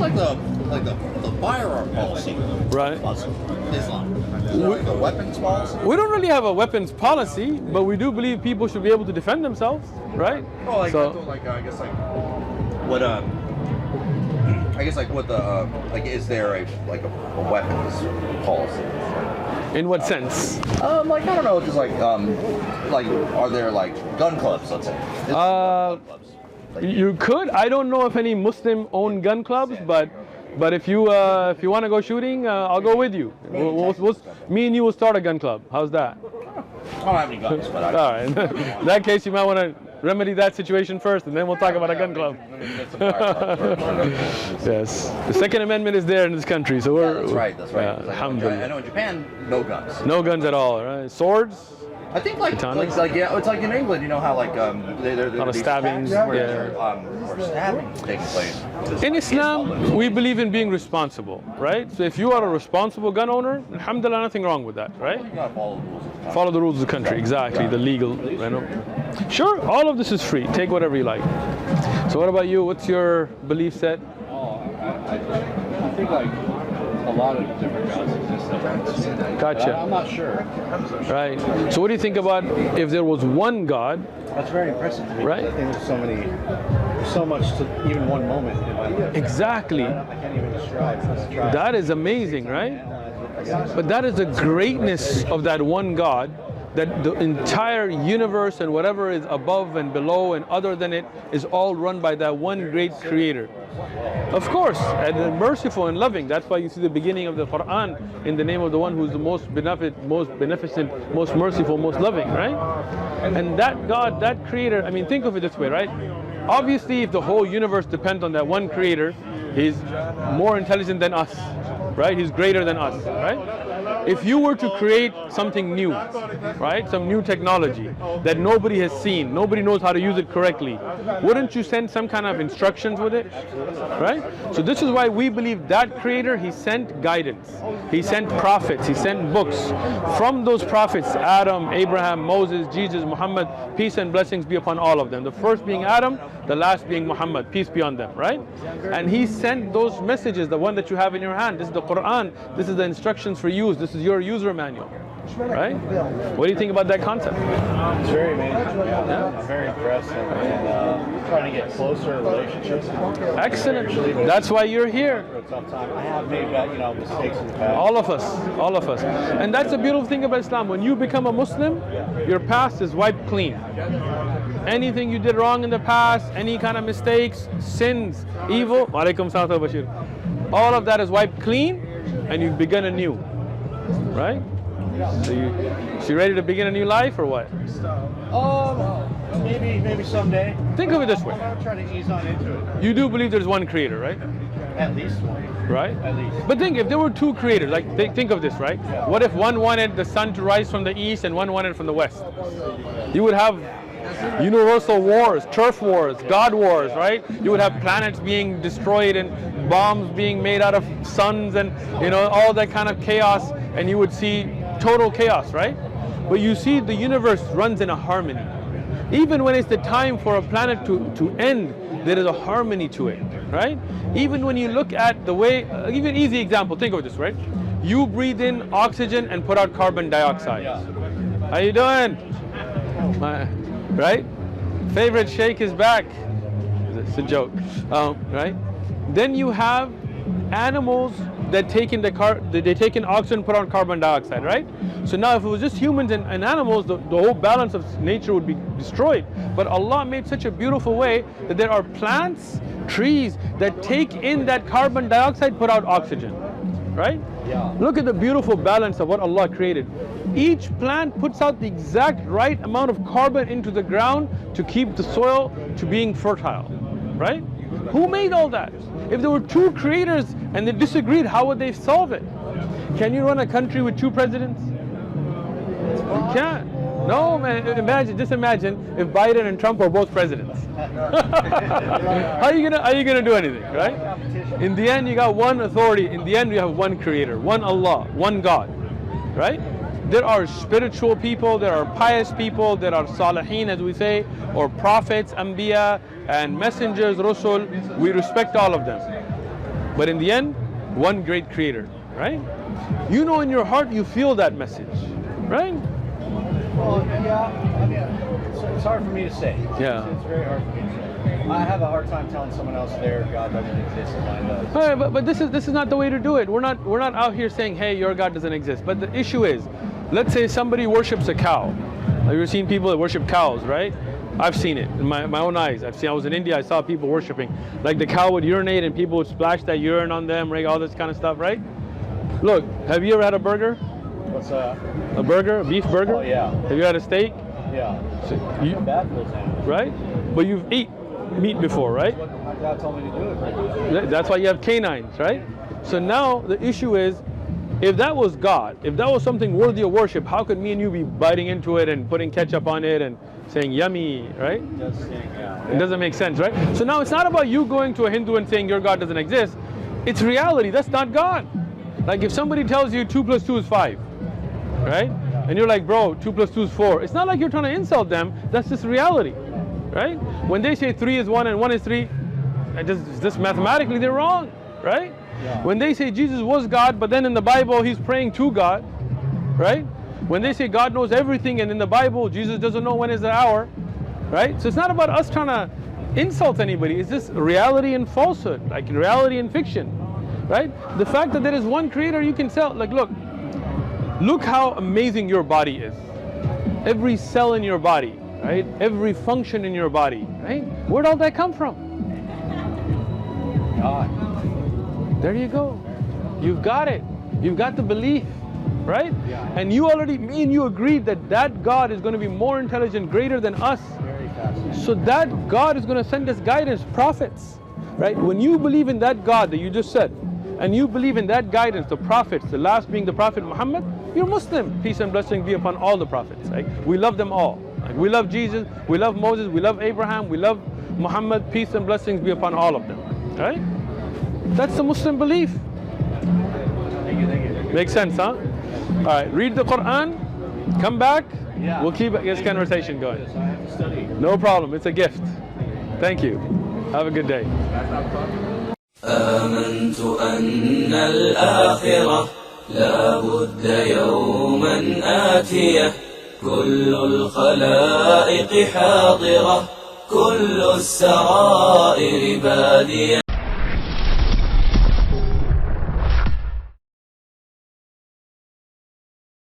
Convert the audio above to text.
like the firearm policy, Right. Islam? Is there like a weapons policy? We don't really have a weapons policy, but we do believe people should be able to defend themselves, right? Well, like, So- I guess like what what the like is there a weapons policy? In what sense? Like I don't know, just like are there like gun clubs? Let's say. Gun clubs. Like, You could. I don't know if any Muslim-owned gun clubs, but if you want to go shooting, I'll go with you. Me and you will start a gun club. How's that? I don't have any guns, but All right. In that case, you might want to remedy that situation first, and then we'll talk about a gun club. Yes. The Second Amendment is there in this country, so we're. That's right. That's right. Yeah, alhamdulillah. I know in Japan, no guns. No guns at all, right? Swords. I think like yeah, it's like in England. You know how like there lot of these stabbings, attacks where yeah. there are stabbings taking place. In Islam, we believe in being responsible, right? So if you are a responsible gun owner, alhamdulillah, nothing wrong with that, right? You gotta follow the rules of the country. Follow the rules of the country, exactly, the legal, you know. Sure, all of this is free. Take whatever you like. So what about you? What's your belief set? I think like a lot of different gods exist. Gotcha. I'm not sure. Right. So what do you think about if there was one God? That's very impressive to me. Right. I think there's so much to even one moment in my life. Exactly. I can't even describe. That is amazing, right? But that is the greatness of that one God, that the entire universe and whatever is above and below and other than it is all run by that one great creator. Of course, and merciful and loving. That's why you see the beginning of the Quran in the name of the one who's the most beneficent, most merciful, most loving, right? And that God, that creator, I mean, think of it this way, right? Obviously, if the whole universe depends on that one creator, he's more intelligent than us, right? He's greater than us, right? If you were to create something new, right, some new technology that nobody has seen, nobody knows how to use it correctly, wouldn't you send some kind of instructions with it, right? So this is why we believe that creator, he sent guidance, he sent prophets, he sent books. From those prophets, Adam, Abraham, Moses, Jesus, Muhammad, peace and blessings be upon all of them. The first being Adam, the last being Muhammad, peace be on them, right? And he sent those messages, the one that you have in your hand. This is the Quran, this is the instructions for use, this is your user manual, right? What do you think about that concept? It's very amazing. Yeah. I'm very impressed and trying to get closer in relationships. Excellent. That's why you're here. For a tough time. I have made mistakes in the past. All of us. And that's the beautiful thing about Islam. When you become a Muslim, your past is wiped clean. Anything you did wrong in the past, any kind of mistakes, sins, evil, Walaikum salam wa Bashir. All of that is wiped clean and you begin anew. Right? So you ready to begin a new life or what? Maybe someday. Think of it this way. I'm trying to ease on into it. You do believe there's one creator, right? At least one. Right? At least. But think, if there were two creators, like think of this, right? What if one wanted the sun to rise from the east and one wanted from the west? You would have universal wars, turf wars, god wars, right? You would have planets being destroyed and bombs being made out of suns and all that kind of chaos, and you would see total chaos, right? But you see the universe runs in a harmony. Even when it's the time for a planet to end, there is a harmony to it, right? Even when you look at the way, give you an easy example, think of this, right? You breathe in oxygen and put out carbon dioxide. How you doing? Right? Favorite Shaykh is back. It's a joke, right? Then you have animals that take in oxygen, put on carbon dioxide, right? So now if it was just humans and animals, the whole balance of nature would be destroyed. But Allah made such a beautiful way that there are plants, trees that take in that carbon dioxide, put out oxygen, right? Yeah. Look at the beautiful balance of what Allah created. Each plant puts out the exact right amount of carbon into the ground to keep the soil to being fertile, right? Who made all that? If there were two creators and they disagreed, how would they solve it? Can you run a country with two presidents? You can't. No, man. Just imagine if Biden and Trump were both presidents. How are you gonna do anything, right? In the end, you got one authority. In the end, you have one creator, one Allah, one God, right? There are spiritual people, there are pious people, there are salihin, as we say, or prophets, anbiya, and messengers, rusul. We respect all of them. But in the end, one great creator, right? You know in your heart, you feel that message, right? Well, yeah, I mean, it's hard for me to say. Yeah. It's very hard for me to say. I have a hard time telling someone else their God doesn't exist and mine does. All right, but this is not the way to do it. We're not out here saying, hey, your God doesn't exist. But the issue is, let's say somebody worships a cow. Have you ever seen people that worship cows, right? I've seen it in my own eyes. I was in India, I saw people worshiping. Like the cow would urinate and people would splash that urine on them, right? All this kind of stuff, right? Look, have you ever had a burger? What's that? A burger, a beef burger? Oh, yeah. Have you had a steak? Yeah. So Bad for those animals. right? But you've eaten meat before, right? My dad told me to do it. That's why you have canines, right? So now the issue is, if that was God, if that was something worthy of worship, how could me and you be biting into it and putting ketchup on it and saying yummy, right? It does stink, yeah. It doesn't make sense, right? So now it's not about you going to a Hindu and saying your God doesn't exist. It's reality. That's not God. Like if somebody tells you 2 + 2 is 5, right? And you're like, bro, 2 + 2 is 4. It's not like you're trying to insult them. That's just reality, right? When they say 3 is 1 and 1 is 3, just mathematically they're wrong, right? Yeah. When they say Jesus was God, but then in the Bible he's praying to God, right? When they say God knows everything and in the Bible Jesus doesn't know when is the hour, right? So it's not about us trying to insult anybody. It's just reality and falsehood, like reality and fiction, right? The fact that there is one creator, you can tell, like look how amazing your body is. Every cell in your body, right? Every function in your body, right? Where'd all that come from? God. There you go. You've got it. You've got the belief, right? Yeah. And you already, me and you agreed that God is going to be more intelligent, greater than us. Very fascinating. So that God is going to send us guidance, prophets, right? When you believe in that God that you just said, and you believe in that guidance, the prophets, the last being the Prophet Muhammad, you're Muslim. Peace and blessing be upon all the prophets, right? We love them all. Like we love Jesus, we love Moses, we love Abraham, we love Muhammad. Peace and blessings be upon all of them, right? That's the Muslim belief. Thank you. Makes sense, huh? All right, read the Quran, come back, Yeah. we'll keep this conversation going. I have to study. No problem, it's a gift. Thank you. Have a good day. آمنت أن الآخرة لا بد يوما آتية كل الخلائق حاضرة كل السرائر بادية